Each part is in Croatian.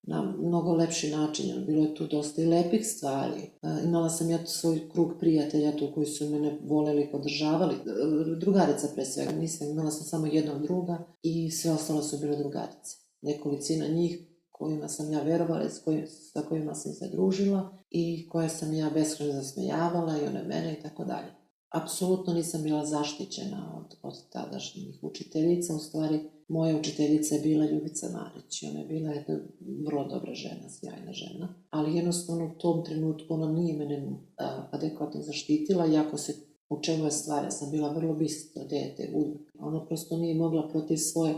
na mnogo lepši način. Bilo je tu dosta i lepih stvari. Imala sam ja svoj krug prijatelja tu koji su mene voleli, podržavali. Drugarica pre svega, imala sam samo jednog druga i sve ostalo su bile drugarice. Nekolicina njih kojima sam ja verovala, sa kojima sam se družila i koje sam ja beskrajno zasmejavala i one mene i tako dalje. Apsolutno nisam bila zaštićena od tadašnjih učiteljica, u stvari moja učiteljica je bila Ljubica Marić i ona je bila jedna vrlo dobra žena, sjajna žena, ali jednostavno u tom trenutku ona nije mene adekvatno zaštitila, iako se u čemu je stvar, ja sam bila vrlo bistro dete, ona prosto nije mogla protiv svoje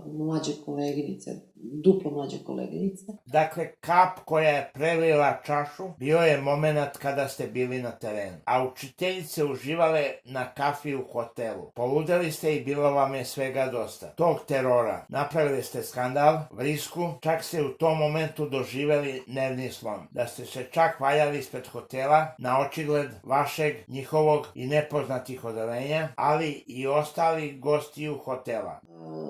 mlađe koleginice, duplo mlađe koleginice. Dakle, kap koja je prelila čašu bio je moment kada ste bili na terenu, a učiteljice uživale na kafi u hotelu. Poludeli ste i bilo vam je svega dosta. Tog terora, napravili ste skandal, vrisku, čak ste u tom momentu doživeli nervni slom. Da ste se čak valjali ispred hotela na očigled vašeg, njihovog i nepoznatih odelenja, ali i ostali gostiju hotela.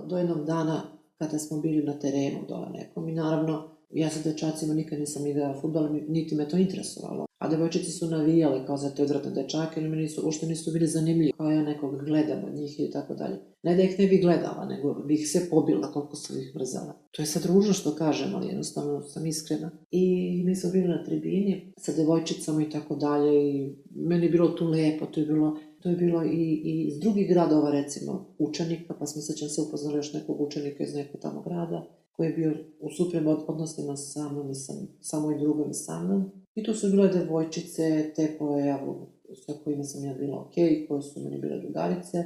Do jednog dana kada smo bili na terenu dole nekom i naravno ja sa dečacima nikad nisam igrala fudbal, niti me to interesovalo. A devojčice su navijale kao za te odvratne dečake, ili mi uopšte nisu bili zanimljivi, kao ja nekog gledam od njih i tako dalje. Ne da ih ne bi gledala, nego bi ih sve pobila koliko sam ih mrzela. To je sad ružno što kažem, ali jednostavno sam iskrena. I mi smo bili na tribini sa devojčicama i tako dalje i meni je bilo tu lepo, to je bilo i iz drugih gradova, recimo, učenika, pa smo sećam se upoznali još nekog učenika iz nekog tamo grada, koji je bio u suprem odnosima sa mnom i sa mojim drugom i sa mnom. I tu su bile devojčice, te sa kojima sam ja bila okej, koje su meni bile drugarice.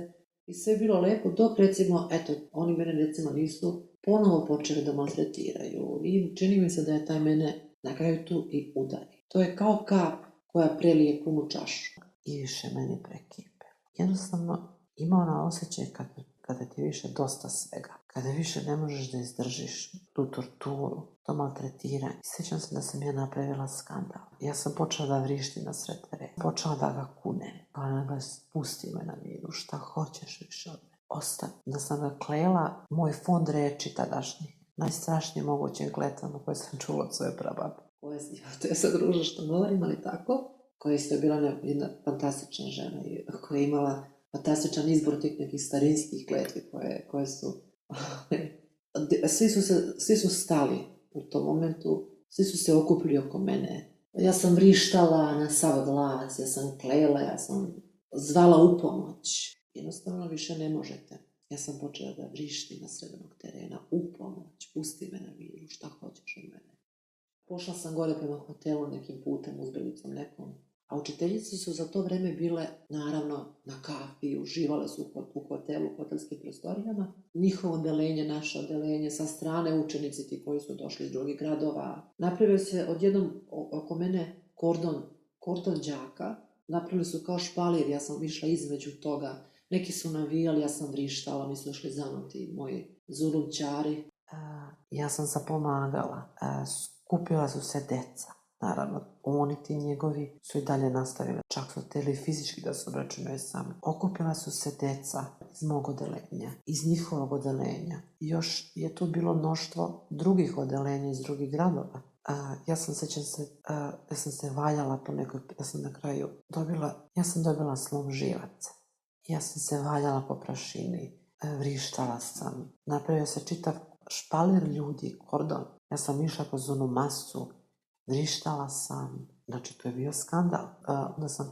I sve je bilo lepo, dok recimo, oni mene recimo nisu ponovo počeli da maltretiraju. I čini mi se da je taj mene na kraju tu i udari. To je kao kap koja prelije punu čašu. I više meni prekipe. Jednostavno, ima ona osjećaj kada ti je više dosta svega. Kada više ne možeš da izdržiš tu torturu, to maltretiranje. Sjećam se da sam ja napravila skandal. Ja sam počela da vrištim na sred terena. Počela da ga kunem. Pa ona ga spusti me na miru. Šta hoćeš više od mene? Ostani. Da sam ga klela, moj fond reči tadašnji. Najstrašnije mogućim kletama koje sam čula od svoje prababe. To je sad ružno što govorim, ali tako. Koja je isto bila jedna fantastična žena koja je imala fantastičan izbor tih nekih starinskih kletvi koje su... Svi su stali u tom momentu, svi su se okupili oko mene. Ja sam vrištala na sav glas, ja sam klela, ja sam zvala u pomoć. Jednostavno više ne možete. Ja sam počela da vrištim na srednog terena, u pomoć, pusti me na miru, šta hoćeš od mene. Pošla sam gore prema hotelu nekim putem, uzbelicom nekom. A učiteljice su za to vreme bile, naravno, na kafi, uživale su u hotelu, u hotelskim prostorijama. Njihovo odelenje, naše odelenje, sa strane učenici ti koji su došli iz drugih gradova. Napravio se odjednom oko mene kordon đaka. Napravili su kao špalir, ja sam išla između toga. Neki su navijali, ja sam vrištala, mi su došli za mnom ti moji zulumčari. Ja sam zapomagala. Skupila su se deca. Naravno, oni ti njegovi su i dalje nastavili. Čak su htjeli fizički da se obračunaju sami. Okupila su se deca iz mog odelenja, iz njihovog odelenja. Još je tu bilo mnoštvo drugih odelenja iz drugih gradova. Ja sam se valjala po nekoj, ja sam na kraju dobila slom živaca. Ja sam se valjala po prašini, vrištala sam. Napravio se čitav špalir ljudi, kordon. Ja sam išla kroz onu masu, vrištala sam, znači to je bio skandal. Onda sam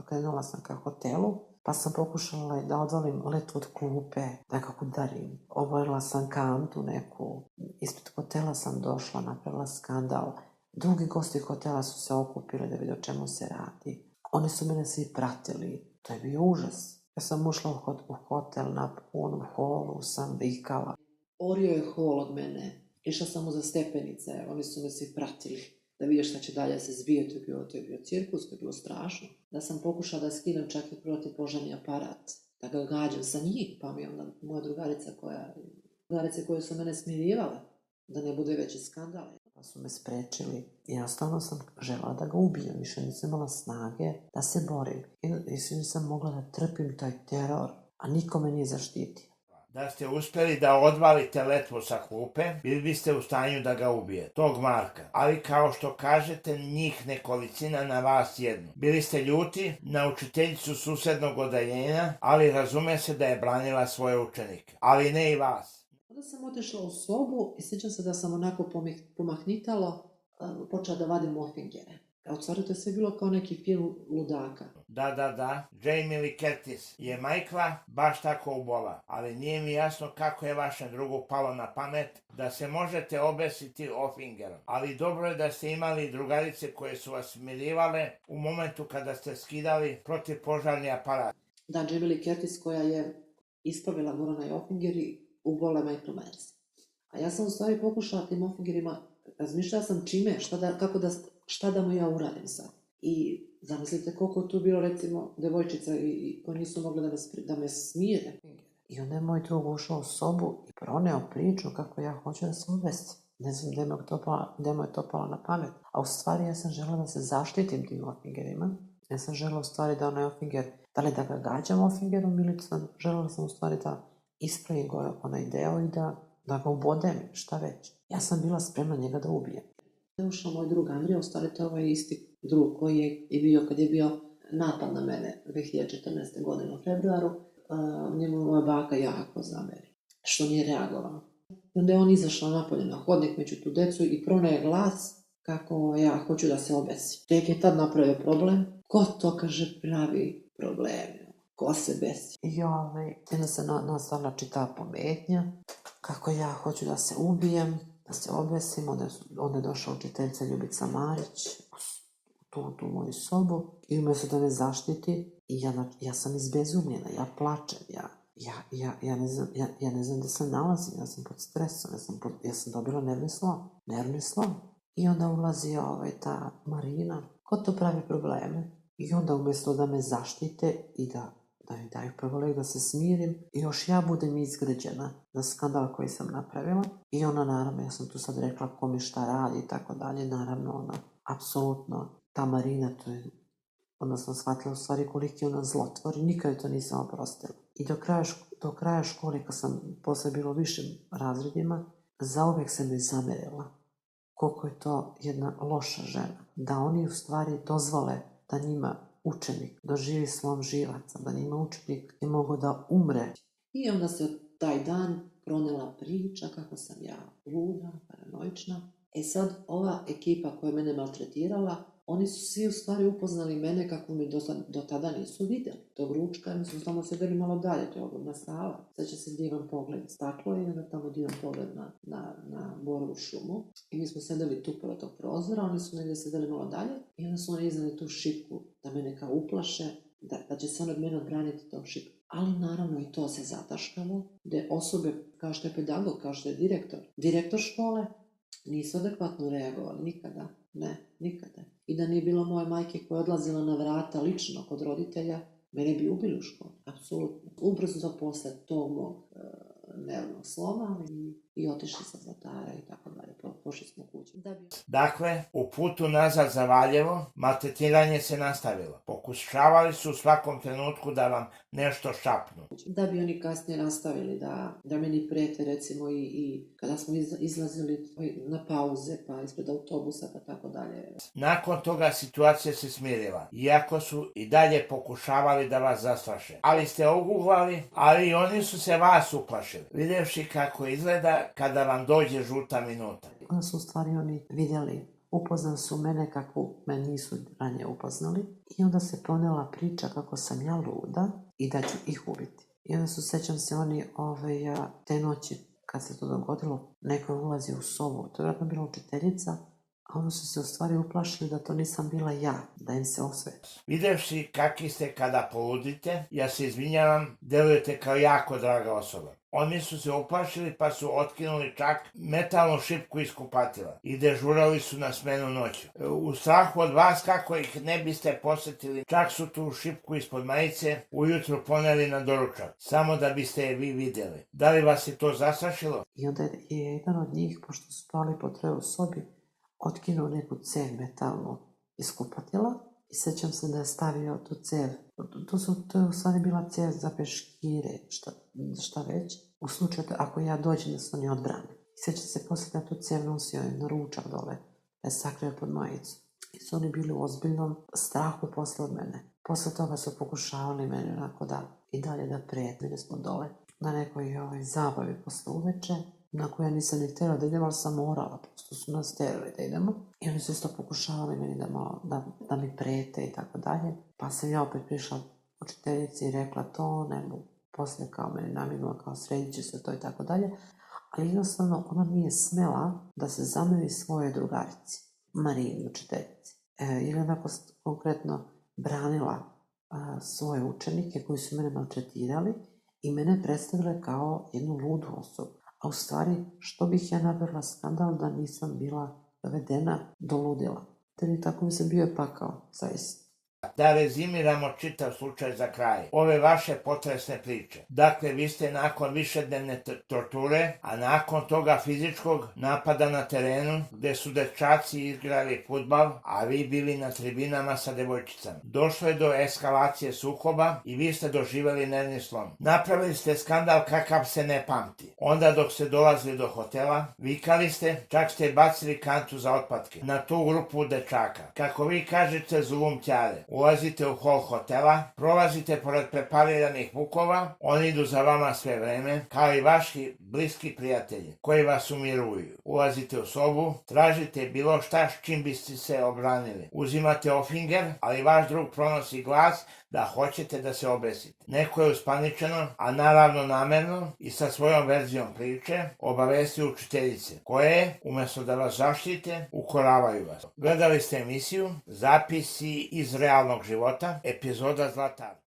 krenula sam ka hotelu, pa sam pokušala da odvalim letu od klupe, nekako udarim. Obojila sam kantu neku, ispred hotela sam došla, napravila skandal. Drugi gosti hotela su se okupili da vide o čemu se radi. Oni su mene svi pratili, to je bio užas. Ja sam ušla u hotel, u onom holu sam vikala. Orio je hol od mene. Išla sam mu za stepenice, oni su me svi pratili da vidjeti šta će dalje se zbije, to je bio cirkus, to je bilo strašno. Da sam pokušala da skinem čak i protivpožarni aparat, da ga gađam sa njih, pa mi onda moja drugarice koje su mene smirivale, da ne bude veći skandal. Pa su me sprečili i jednostavno sam žela da ga ubijem, više nisam imala snage da se borim. I nisam mogla da trpim taj teror, a niko me nije zaštitio. Da ste uspjeli da odvalite letvu sa klupe, bili biste u stanju da ga ubijete, tog Marka. Ali kao što kažete, njih nekolicina na vas jednu. Bili ste ljuti na učiteljicu susednog odeljenja, ali razume se da je branila svoje učenike. Ali ne i vas. Onda sam otišla u sobu i sjećam se da sam onako pomahnitalo počela da vadim mofingere. A u stvari to je sve bilo kao neki film ludaka. Da, Jamie Lee Curtis je Michaela baš tako ubola, ali nije mi jasno kako je vašem drugu palo na pamet da se možete obesiti ofingerom. Ali dobro je da ste imali drugarice koje su vas smirivale u momentu kada ste skidali protivpožarni aparat. Da, Jamie Lee Curtis koja je ispravila Gorana i ofinger i ubola Michael Myers. A ja sam u stvari pokušala tim ofingerima, razmišljala sam čime, šta da mu ja uradim sad. I zamislite koliko je tu bilo recimo devojčica koji nisu mogli da me smire. I onda je moj drug ušao u sobu i proneo priču kako ja hoću da se obesim. Ne znam gde mu je to palo na pamet. A u stvari ja sam želela da se zaštitim tim ofingerima. Ja sam želela u stvari da onaj ofinger, da li da ga gađam ofingerom ili želela sam u stvari da ispravim onaj deo i da ga ubodem, šta već. Ja sam bila spremna njega da ubijem. Je ušao moj drug Andrija, u stvari to je ovaj isti drug koji je bio kad je bio napad na mene 2014. godine u februaru. Njemu moja baka jako zameri, što nije reagovao. I onda je on izašao napolje na hodnik među tu decu i pronaje glas kako ja hoću da se obesim. Tek je tad napravio problem. Ko to, kaže, pravi probleme? Ko se besi? I onda se nastavila čitava pometnja kako ja hoću da se ubijem, da se obesim. Onda je došla učiteljica Ljubica Marić u tu moju sobu i umjesto da me zaštiti, ja sam izbezumljena, ja plačem, ja ne znam gde se nalazim, ja sam pod stresom, ja sam dobila nervni slom. I onda ulazi ta Marina, ko to pravi probleme? I onda umjesto da me zaštite i da mi daju prvo lek da se smirim, i još ja budem izgrađena na skandal koji sam napravila. I ona, naravno, ja sam tu sad rekla ko mi šta radi i tako dalje, naravno ona, apsolutno, ta Marina, onda sam shvatila u stvari koliki je ona zlotvor i nikad to nisam oprostila. I do kraja škole, kad sam posle bilo u višim razredima, zauvek se mi zamerila koliko je to jedna loša žena. Da oni u stvari dozvole da njima učenik doživi slom živaca, da njima učenik je mogao da umre. I onda se taj dan pronela priča kako sam ja luda, paranoična. Sad ova ekipa koja je mene maltretirala, oni su svi u stvari upoznali mene kako me do tada nisu vidjeli. Tog ručka, mi smo tamo sedeli malo dalje, to je ogromna sala. Sad će se divan pogled staklo i onda tamo divan pogled na Borovu šumu. I mi smo sedeli tu pored tog prozora, oni su negdje sedeli malo dalje i onda su oni iznali tu šipku da mene kao uplaše, da će se on od mene odbraniti tom šipku. Ali naravno i to se zataškalo, gde osobe kao što je pedagog, kao što je direktor škole, nisu adekvatno reagovali, nikada. Ne, nikada. I da nije bilo moje majke koja je odlazila na vrata lično kod roditelja, mene bi ubili u školu, apsolutno. Ubrzo posle tog mog nervnog sloma i otišli sa zlatara i tako dalje, pošli smo kući. Dakle, u putu nazad za Valjevo, maltretiranje se nastavilo. Pokušavali su u svakom trenutku da vam nešto šapnu. Da bi oni kasnije nastavili da meni prete, recimo, i kada smo izlazili na pauze, pa ispred autobusa, pa tako dalje. Nakon toga situacija se smirila, iako su i dalje pokušavali da vas zastraše. Ali ste oguglali, ali oni su se vas uplašili, videvši kako izgleda kada vam dođe žuta minuta. Onda su u stvari oni vidjeli, upoznali su mene kako me nisu ranije upoznali i onda se pronela priča kako sam ja luda i da ću ih ubiti. I onda sećam se oni te noći kad se to dogodilo, neko ulazi u sobu, to je vjerojatno bila učiteljica, a onda su se u stvari uplašili da to nisam bila ja, da im se osveti. Videvši kakvi ste kada poludite, ja se izvinjavam, delujete kao jako draga osoba. Oni su se uplašili pa su otkinuli čak metalnu šipku iz kupatila i dežurali su na smenu noću. U strahu od vas kako ih ne biste posetili, čak su tu šipku ispod majice ujutru poneli na doručak, samo da biste je vi vidjeli. Da li vas je to zastrašilo? I onda je jedan od njih, pošto su spali po troje sobi, otkinuo neku cev metalnu iz kupatila i sećam se da je stavio tu cev. To je u stvari bila cev za peškire, šta već. u slučaju ako ja dođem da se oni odbrane. Sjeća se poslije da tu cijev nosio na ručak dole, da je sakrio pod majicu. I su oni bili u ozbiljnom strahu posle od mene. Posle toga su pokušavali meni onako da i dalje da prijete. Bili smo dole na nekoj zabavi posle uveče, na koju ja nisam ni htjela da idem, ali sam morala, prosto su nas tjerali da idemo. I oni su isto pokušavali meni da mi prijete i tako dalje. Pa sam ja opet prišla učiteljici i rekla to, ne mogu. Poslije kao meni namirila, kao sredit će se to i tako dalje. Ali jednostavno ona nije smela da se zameri svojoj drugarici, Marini, učiteljici. Jer je onako konkretno branila svoje učenike koji su mene maltretirali i mene predstavile kao jednu ludu osobu. A u stvari, što bih ja napravila skandal da nisam bila dovedena do ludila. Tako mi se bio je pakao, zaista. Da rezimiramo čitav slučaj za kraj. Ove vaše potresne priče. Dakle, vi ste nakon višednevne torture, a nakon toga fizičkog napada na terenu, gde su dečaci igrali fudbal, a vi bili na tribinama sa devojčicama. Došlo je do eskalacije sukoba i vi ste doživjeli nervni slom. Napravili ste skandal kakav se ne pamti. Onda dok ste dolazili do hotela, vikali ste, čak ste bacili kantu za otpatke na tu grupu dečaka. Kako vi kažete, zulumćare. Ulazite u hol hotela, prolazite pored prepariranih vukova, oni idu za vama sve vreme, kao i vaši bliski prijatelji, koji vas umiruju. Ulazite u sobu, tražite bilo šta s čim biste se obranili. Uzimate ofinger, ali vaš drug pronosi glas da hoćete da se obesite. Neko je uspaničeno, a naravno namerno i sa svojom verzijom priče obavesti učiteljice, koje, umjesto da vas zaštite, ukoravaju vas. Gledali ste emisiju Zapisi iz realnog života, epizoda Zlatar.